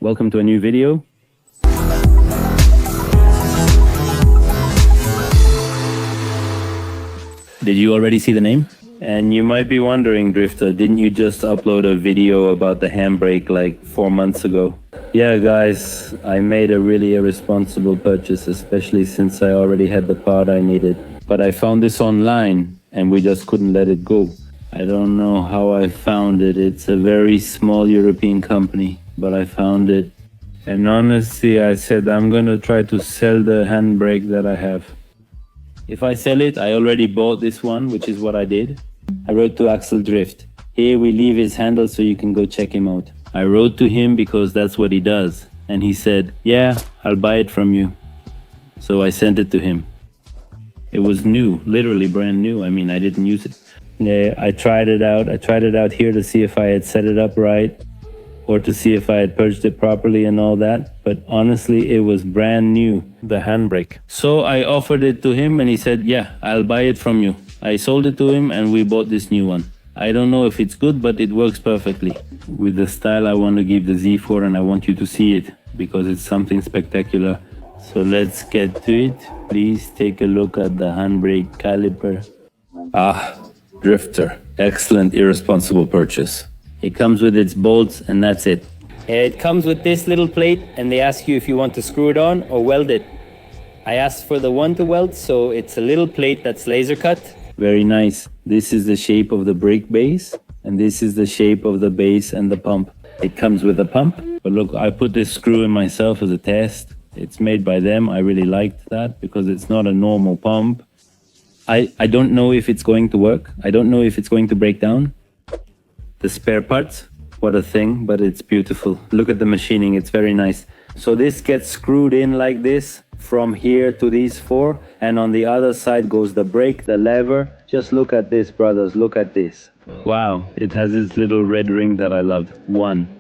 welcome to a new video. Did you already see the name? And you might be wondering, Drifter, didn't you just upload a video about the handbrake like 4 months ago? Yeah guys, I made a really irresponsible purchase, especially since I already had the part I needed. But I found this online and we just couldn't let it go. I don't know how I found it. It's a very small European company, but I found it. And honestly, I said I'm gonna try to sell the handbrake that I have. If I sell it, I already bought this one, which is what I did. I wrote to Axel Drift. Here we leave his handle so you can go check him out. I wrote to him because that's what he does. And he said, yeah, I'll buy it from you. So I sent it to him. It was new, literally brand new. I mean, I didn't use it. Yeah, I tried it out. I tried it out here to see if I had set it up right or to see if I had purged it properly and all that. But honestly, it was brand new, the handbrake. So I offered it to him and he said, yeah, I'll buy it from you. I sold it to him and we bought this new one. I don't know if it's good, but it works perfectly. With the style I want to give the Z4 and I want you to see it because it's something spectacular. So let's get to it. Please take a look at the handbrake caliper. Ah, Drifter. Excellent irresponsible purchase. It comes with its bolts and that's it. It comes with this little plate and they ask you if you want to screw it on or weld it. I asked for the one to weld, so it's a little plate that's laser cut. Very nice. This is the shape of the brake base and this is the shape of the base and the pump. It comes with a pump, but look, I put this screw in myself as a test. It's made by them. I really liked that because it's not a normal pump. I don't know if it's going to work. I don't know if it's going to break down. The spare parts, what a thing, but it's beautiful. Look at the machining, it's very nice. So this gets screwed in like this from here to these four, and on the other side goes the brake, the lever. Just look at this, brothers, look at this. Wow, it has this little red ring that I loved. One.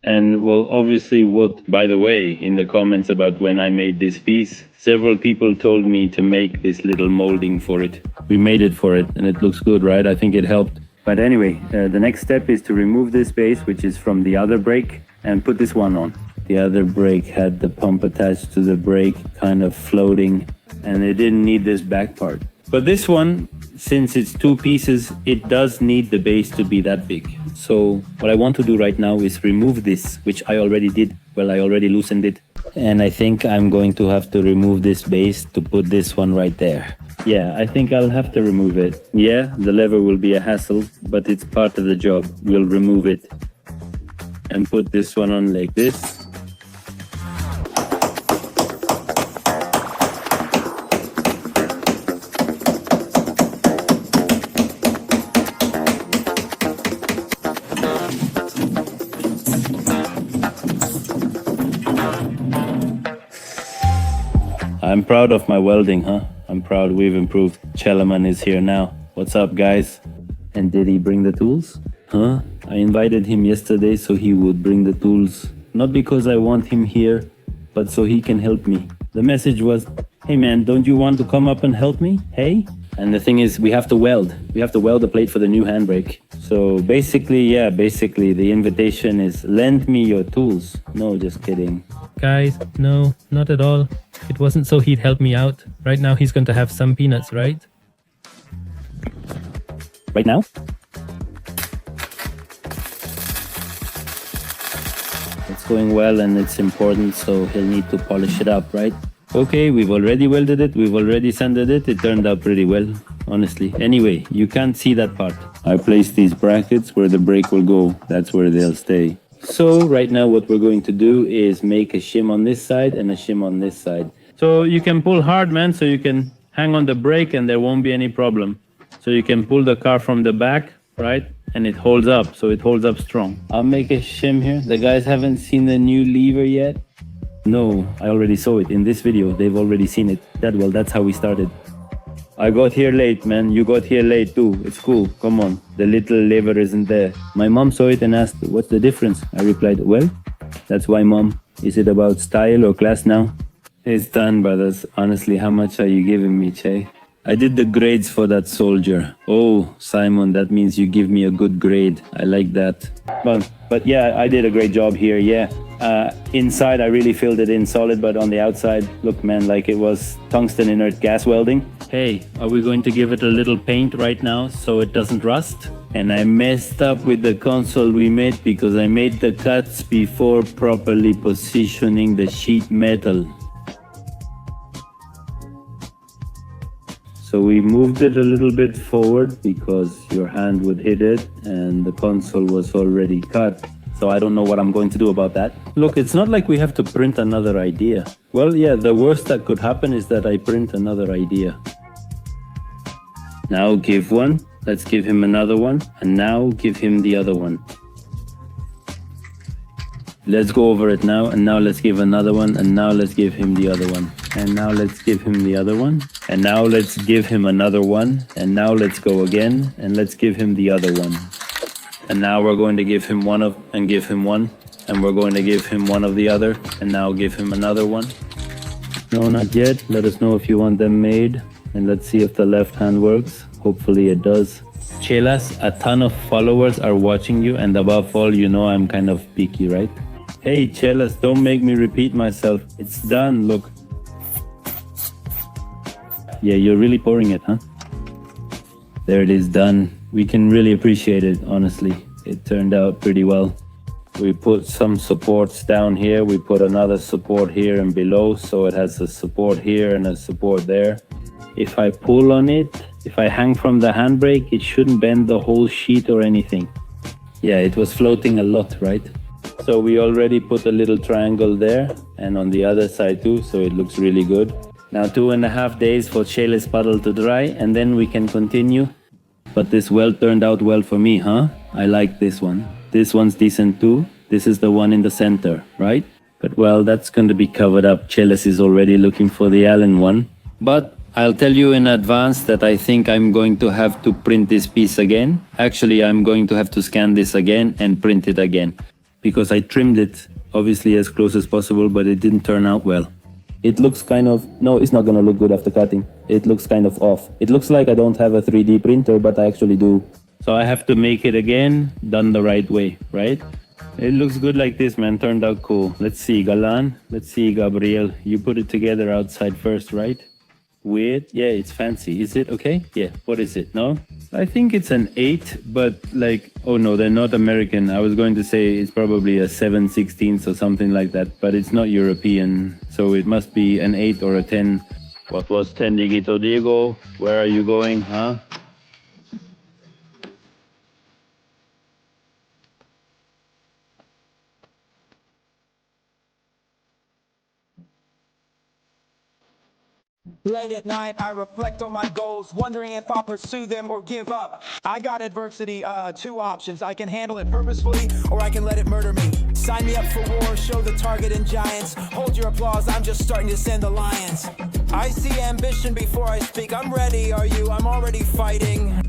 And well, obviously by the way, in the comments about when I made this piece, several people told me to make this little molding for it. We made it for it and it looks good, right? I think it helped. But anyway, the next step is to remove this base, which is from the other brake, and put this one on. The other brake had the pump attached to the brake, kind of floating, and it didn't need this back part. But this one, since it's two pieces, it does need the base to be that big. So what I want to do right now is remove this, which I already did. Well, I already loosened it. And I think I'm going to have to remove this base to put this one right there. Yeah, I think I'll have to remove it. Yeah, the lever will be a hassle, but it's part of the job. We'll remove it and put this one on like this. I'm proud of my welding, huh? I'm proud we've improved. Chelaman is here now. What's up, guys? And did he bring the tools? Huh? I invited him yesterday so he would bring the tools. Not because I want him here, but so he can help me. The message was, hey man, don't you want to come up and help me? Hey? And the thing is, we have to weld. We have to weld the plate for the new handbrake. So basically, the invitation is lend me your tools. No, just kidding. Guys, no, not at all. It wasn't so he'd help me out. Right now he's going to have some peanuts, right? Right now? It's going well and it's important, so he'll need to polish it up, right? Okay, we've already welded it, we've already sanded it. It turned out pretty well, honestly. Anyway, you can't see that part. I placed these brackets where the brake will go. That's where they'll stay. So right now what we're going to do is make a shim on this side and a shim on this side. So you can pull hard, man, so you can hang on the brake and there won't be any problem. So you can pull the car from the back, right? And it holds up, so it holds up strong. I'll make a shim here. The guys haven't seen the new lever yet. No, I already saw it in this video. They've already seen it. That's how we started. I got here late, man. You got here late too. It's cool. Come on. The little lever isn't there. My mom saw it and asked, what's the difference? I replied, well, That's why, Mom. Is it about style or class now? It's done, brothers. Honestly, how much are you giving me, Che? I did the grades for that soldier. Oh, Simon, that means you give me a good grade. I like that. But yeah, I did a great job here, yeah. Inside, I really filled it in solid, but on the outside, look, man, like it was tungsten inert gas welding. Hey, are we going to give it a little paint right now so it doesn't rust? And I messed up with the console we made because I made the cuts before properly positioning the sheet metal. So we moved it a little bit forward because your hand would hit it and the console was already cut. So I don't know what I'm going to do about that. Look, it's not like we have to print another idea. Well, yeah, the worst that could happen is that I print another idea. Now give one, let's give him another one, and now give him the other one. Let's go over it now, and now let's give another one, and now let's give him the other one. And now let's give him the other one. And now let's give him another one. And now let's go again, and let's give him the other one. And now we're going to give him one of, and give him one. And we're going to give him one of the other, and now give him another one. No, not yet. Let us know if you want them made. And let's see if the left hand works. Hopefully it does. Chelas, a ton of followers are watching you, and above all, you know I'm kind of picky, right? Hey, Chelas, don't make me repeat myself. It's done, look. Yeah, you're really pouring it, huh? There it is, done. We can really appreciate it, honestly. It turned out pretty well. We put some supports down here. We put another support here and below, so it has a support here and a support there. If I pull on it, if I hang from the handbrake, it shouldn't bend the whole sheet or anything. Yeah, it was floating a lot, right? So we already put a little triangle there and on the other side too, so it looks really good. Now 2.5 days for Shayla's puddle to dry and then we can continue. But this weld turned out well for me, huh? I like this one. This one's decent too. This is the one in the center, right? But well, that's going to be covered up. Chelis is already looking for the Allen one. But I'll tell you in advance that I think I'm going to have to print this piece again. Actually, I'm going to have to scan this again and print it again. Because I trimmed it, obviously as close as possible, but it didn't turn out well. It looks kind of, no, it's not gonna look good after cutting. It looks kind of off. It looks like I don't have a 3D printer, but I actually do. So I have to make it again, done the right way, right? It looks good like this, man, turned out cool. Let's see, Galan, let's see, Gabriel. You put it together outside first, right? Weird, yeah, it's fancy. Is it okay? Yeah, what is it, no? I think it's an 8, but like, oh no, they're not American. I was going to say it's probably a 7/16 or something like that, but it's not European, so it must be an 8 or a 10. What was 10, Digito Diego? Where are you going, huh? Late at night, I reflect on my goals, wondering if I'll pursue them or give up. I got adversity, 2 options. I can handle it purposefully, or I can let it murder me. Sign me up for war, show the target and giants. Hold your applause, I'm just starting to send the lions. I see ambition before I speak. I'm ready, are you? I'm already fighting.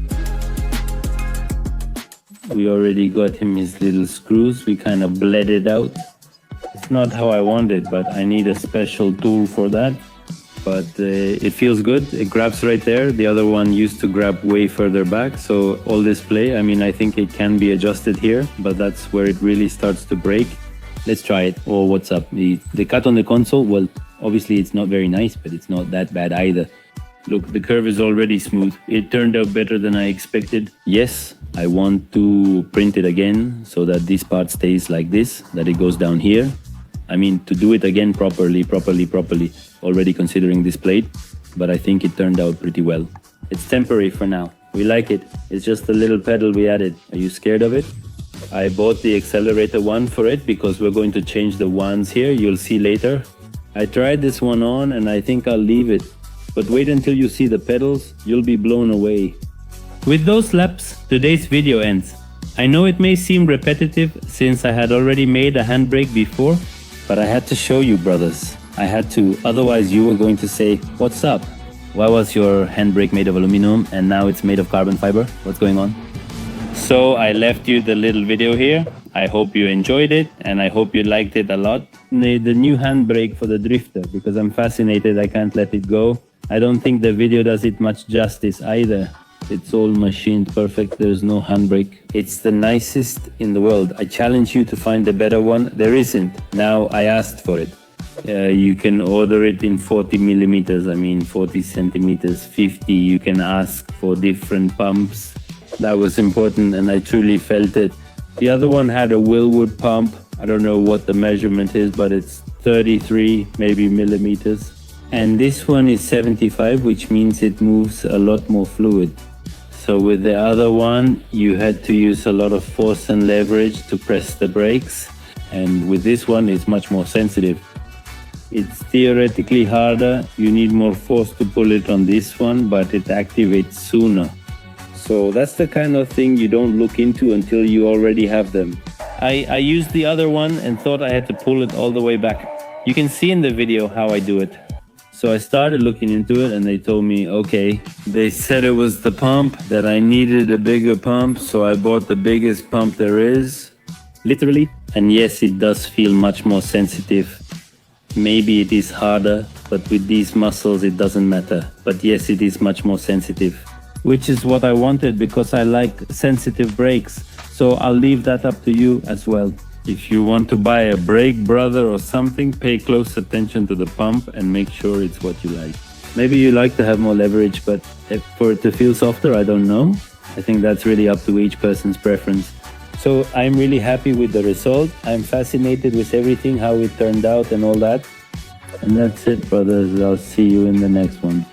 We already got him his little screws. We kind of bled it out. It's not how I want it, but I need a special tool for that. But it feels good. It grabs right there. The other one used to grab way further back. So all this play, I mean, I think it can be adjusted here, but that's where it really starts to break. Let's try it. Oh, what's up? The cut on the console, well, obviously it's not very nice, but it's not that bad either. Look, the curve is already smooth. It turned out better than I expected. Yes, I want to print it again so that this part stays like this, that it goes down here. I mean, to do it again properly, already considering this plate, but I think it turned out pretty well. It's temporary for now. We like it. It's just a little pedal we added. Are you scared of it? I bought the accelerator one for it because we're going to change the wands here. You'll see later. I tried this one on and I think I'll leave it. But wait until you see the pedals. You'll be blown away. With those laps, today's video ends. I know it may seem repetitive since I had already made a handbrake before, but I had to show you, brothers. I had to, otherwise you were going to say, what's up? Why was your handbrake made of aluminum and now it's made of carbon fiber? What's going on? So I left you the little video here. I hope you enjoyed it, and I hope you liked it a lot. The new handbrake for the drifter, because I'm fascinated, I can't let it go. I don't think the video does it much justice either. It's all machined perfect, there's no handbrake. It's the nicest in the world. I challenge you to find a better one. There isn't. Now I asked for it. You can order it in 40 millimeters, 40 centimeters, 50. You can ask for different pumps. That was important, and I truly felt it. The other one had a Willwood pump. I don't know what the measurement is, but it's 33 maybe millimeters. And this one is 75, which means it moves a lot more fluid. So with the other one, you had to use a lot of force and leverage to press the brakes. And with this one, it's much more sensitive. It's theoretically harder. You need more force to pull it on this one, but it activates sooner. So that's the kind of thing you don't look into until you already have them. I used the other one and thought I had to pull it all the way back. You can see in the video how I do it. So I started looking into it and they told me, okay, they said it was the pump, that I needed a bigger pump, so I bought the biggest pump there is, literally. And yes, it does feel much more sensitive. Maybe it is harder, but with these muscles it doesn't matter. But yes, it is much more sensitive, which is what I wanted because I like sensitive brakes. So I'll leave that up to you as well. If you want to buy a brake brother or something, pay close attention to the pump and make sure it's what you like. Maybe you like to have more leverage, but for it to feel softer, I don't know. I think that's really up to each person's preference. So I'm really happy with the result. I'm fascinated with everything, how it turned out and all that. And that's it, brothers. I'll see you in the next one.